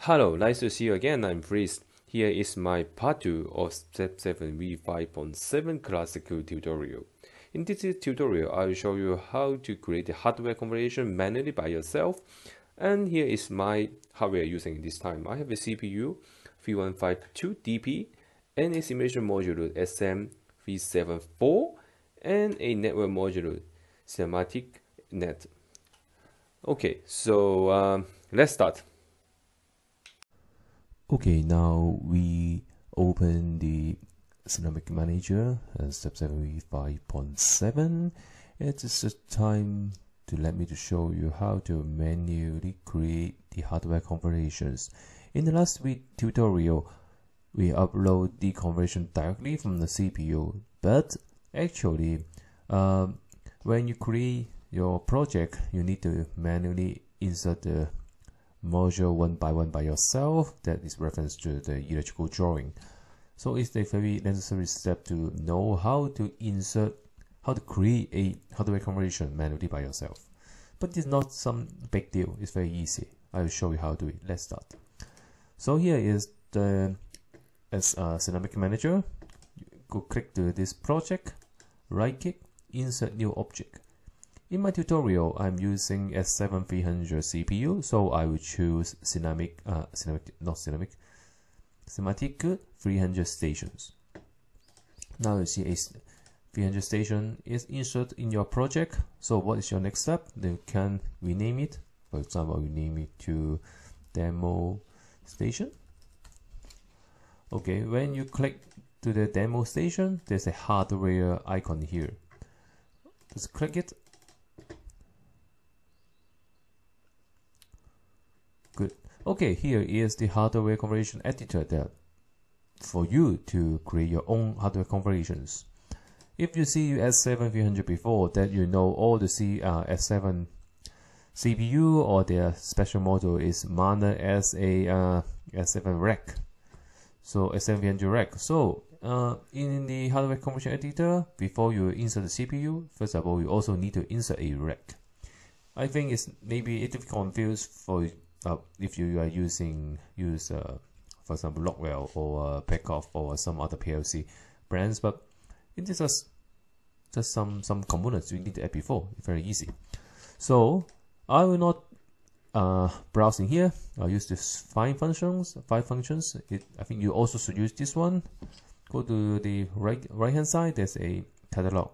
Hello, nice to see you again. I'm Freeze. Here is my part 2 of Step 7 v5.7 classical tutorial. In this tutorial, I will show you how to create a hardware configuration manually by yourself. And here is my hardware using this time. I have a CPU 3152DP and a simulation module SM374 and a network module Siemens. Okay, so let's start. Okay, now we open the Dynamic Manager and Step 7 v5.7. It is the time to let me to show you how to manually create the hardware configurations. In the last week tutorial, we upload the configuration directly from the CPU, but actually, when you create your project, you need to manually insert the module one by one by yourself. That is reference to the electrical drawing. So it's a very necessary step to know how to create a hardware configuration manually by yourself. But it's not some big deal. It's very easy. I will show you how to do it. Let's start. So here is the Dynamic Manager. Go click to this project, right click, insert new object. In my tutorial, I'm using S7300 CPU, so I will choose Cinematic 300 stations. Now you see a 300 station is inserted in your project. So what is your next step? You can rename it. For example, we name it to demo station. Okay, when you click to the demo station, there's a hardware icon here. Just click it. Good. Okay, here is the hardware configuration editor there for you to create your own hardware configurations. If you see S7300 before, that you know all the S7 CPU or their special model is managed as a S7 rack. So S7300 rack. So in the hardware configuration editor, before you insert the CPU, first of all, you also need to insert a rack. I think it's maybe it is confused for if you are for example, Rockwell or Packoff or some other PLC brands, but it is just some components you need to add before. It's very easy. So I will not browse in here. I'll use this five functions. I think you also should use this one. Go to the right hand side. There's a catalog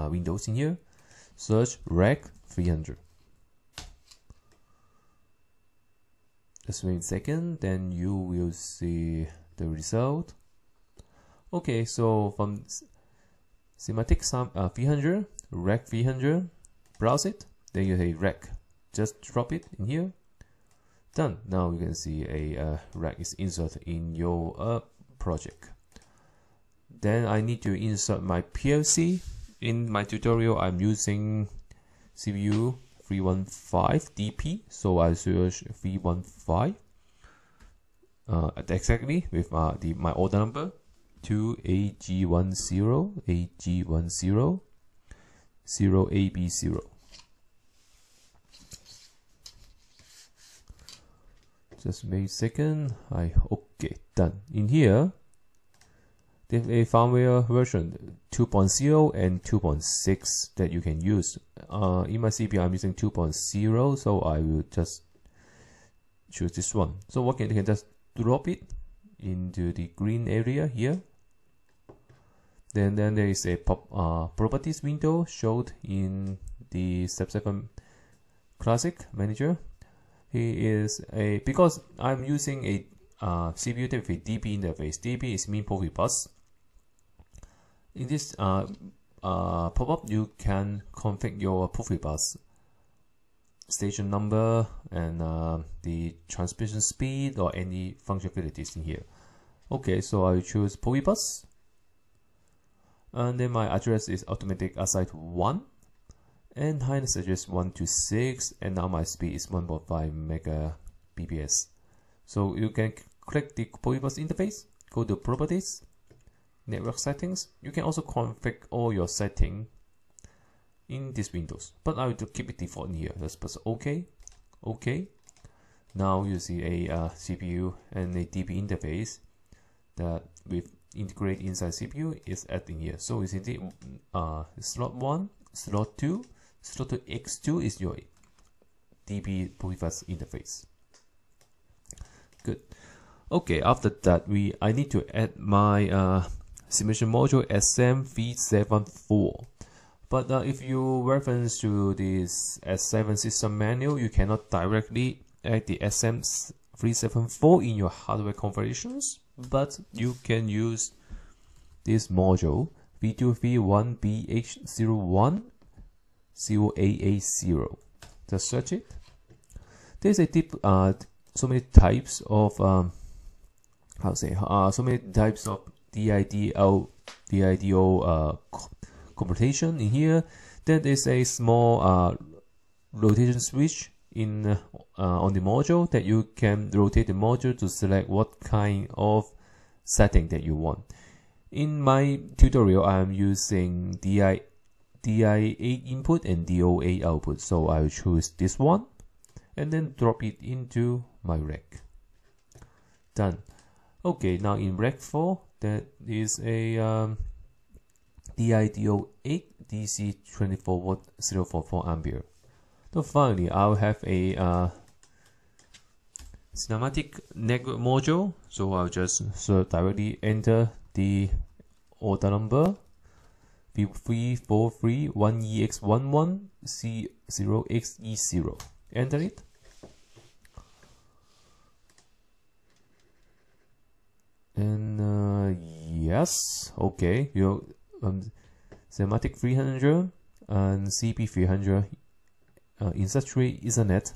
windows in here. Search rack 300. Just wait a second, then you will see the result. Okay, so from Semantic 300, rack 300, browse it, then you say rack. Just drop it in here. Done. Now you can see a rack is inserted in your project. Then I need to insert my PLC. In my tutorial, I'm using CPU 315DP, so I search 315 exactly with my order number 2AG10 0AB0. Just wait a second. Okay, done. In here, there's a firmware version 2.0 and 2.6 that you can use. In my CPU, I'm using 2.0, so I will just choose this one. So what you can just drop it into the green area here. Then there is a properties window showed in the Step7 Classic Manager. Because I'm using a CPU with a DP interface. DP is mean Profibus. In this pop-up, you can configure your Profibus station number and the transmission speed or any functionalities in here. Okay, so I choose Profibus, and then my address is automatic aside 1, and highness address 126, and now my speed is 1.5 Mbps. So you can click the Profibus interface, go to Properties, Network Settings. You can also configure all your settings in these windows, but I will keep it default in here. Let's press OK. Now you see a CPU and a DP interface that with integrate inside CPU is adding here. So you see the slot 1, slot 2, slot 2 X2 is your DP previous interface. Good. Okay, after that I need to add my simulation module SM374. But if you reference to this S7 system manual, you cannot directly add the SM374 in your hardware configurations, but you can use this module V2V1BH010880. Just search it. There's a so many types of so many types of DIDO computation in here. There is a small rotation switch in on the module that you can rotate the module to select what kind of setting that you want. In my tutorial, I am using DI8 input and DO8 output, so I will choose this one and then drop it into my rack. Done. Okay, now in rack 4, that is a DIDO8 DC 24 volt 044 ampere. So finally, I'll have a cinematic network module. So I'll just directly enter the order number B3431EX11C0XE0. Enter it. And yes, okay, your cinematic 300 and CP 300 insert tray Ethernet.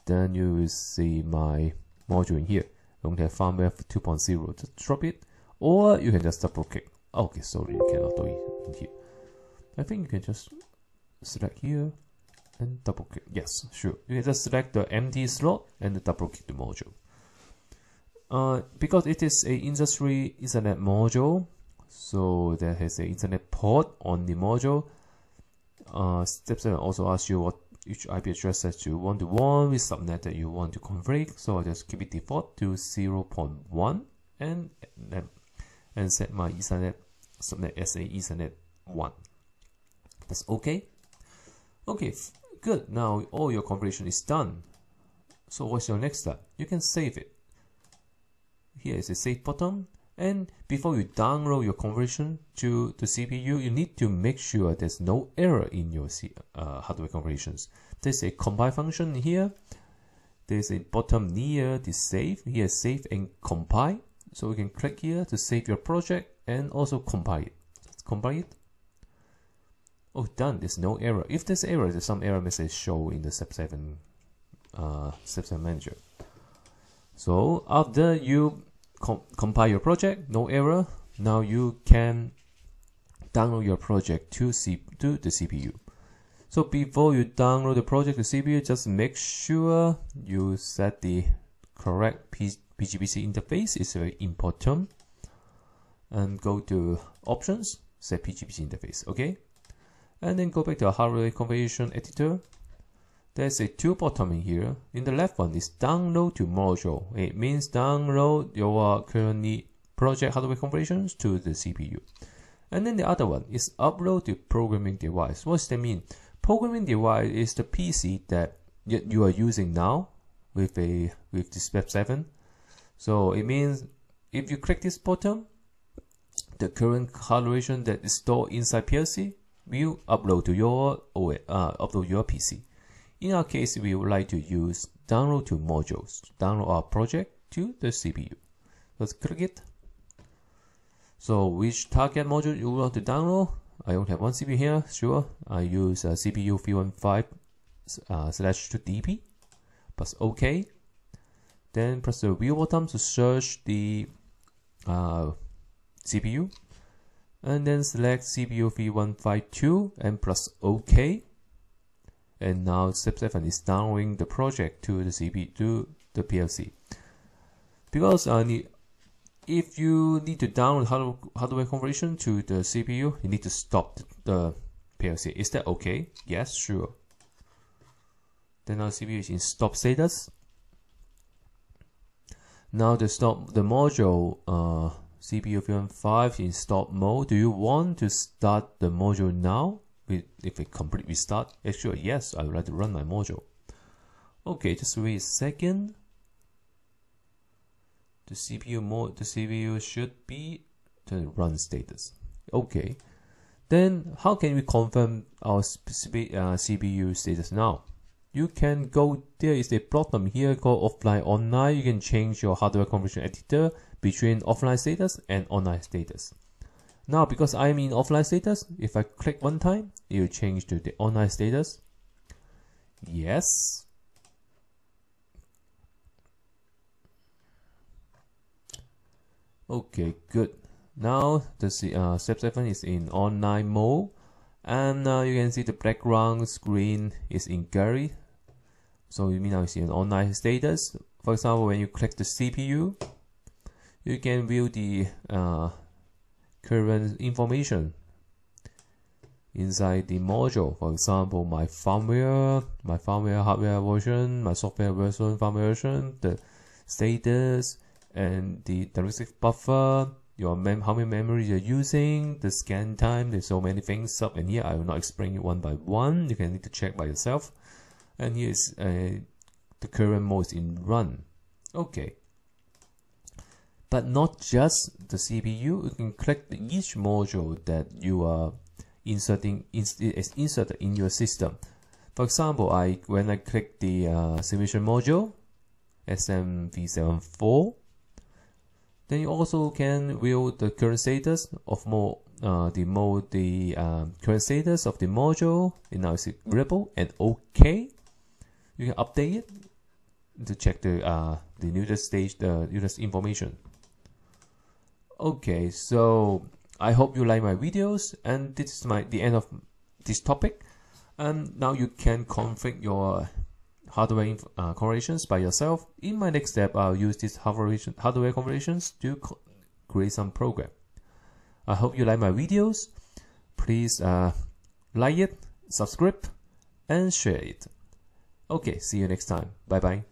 Then you will see my module in here. Don't have firmware 2.0. Just drop it, or you can just double click. Okay, sorry, you cannot do it in here. I think you can just select here and double click. Yes, sure. You can just select the empty slot and double click the module. Because it is a industry Ethernet module, so there has an Ethernet port on the module. Step7 also asks you which IP address that you want to want with subnet that you want to configure. So I'll just keep it default to 0.1 and set my Ethernet subnet as a Ethernet 1. That's okay. Okay, good. Now all your configuration is done. So what's your next step? You can save it. Here is a save button, and before you download your configuration to the CPU, you need to make sure there's no error in your hardware configurations. There's a compile function here. There's a button near the save. Here, save and compile. So we can click here to save your project and also compile it. Let's compile it. Oh, done. There's no error. If there's error, there's some error message show in the Step7 manager. So after you compile your project, no error. Now you can download your project to the CPU. So before you download the project to CPU, just make sure you set the correct PGPC interface. It's very important. And go to options, set PGPC interface. Okay, and then go back to our hardware configuration editor. There's a two button in here. In the left one is download to module. It means download your currently project hardware configurations to the CPU. And then the other one is upload to programming device. What does that mean? Programming device is the PC that you are using now with the Step7. So it means if you click this button, the current hardware that is stored inside PLC will upload to your PC. In our case, we would like to use download to modules, download our project to the CPU. Let's click it. So which target module you want to download? I only have one CPU here, sure. I use CPU 315/2DP. Press OK. Then press the wheel button to search the CPU. And then select CPU 3152 and press OK. And now Step7 is downloading the project to the CPU, to the PLC. Because if you need to download hardware configuration to the CPU, you need to stop the PLC. Is that okay? Yes, sure. Then our CPU is in stop status. Now the module CPU VM5 in stop mode. Do you want to start the module now? If it complete restart? Actually, yes, I would like to run my module. Okay, just wait a second. The CPU should be the run status. Okay, then how can we confirm our CPU status now? You can go, there is a button here called offline online. You can change your hardware configuration editor between offline status and online status. Now, because I'm in offline status, if I click one time, it will change to the online status. Yes. Okay, good. Now the step 7 is in online mode, and you can see the background screen is in gallery. So you mean now it's in online status. For example, when you click the CPU, you can view the current information inside the module. For example, my firmware hardware version, my software version, firmware version, the status, and the diagnostic buffer, how many memory you're using, the scan time. There's so many things up in here. I will not explain it one by one. You can need to check by yourself. And here is the current mode is in run. Okay. But not just the CPU. You can click each module that you are inserted in your system. For example, when I click the simulation module, SMV74, then you also can view the current status of current status of the module. And now it's available and OK. You can update it to check the latest stage, the latest information. Okay, so I hope you like my videos, and this is the end of this topic. And now you can configure your hardware configurations by yourself. In my next step, I'll use these hardware configurations to create some program. I hope you like my videos. Please like it, subscribe, and share it. Okay, see you next time. Bye bye.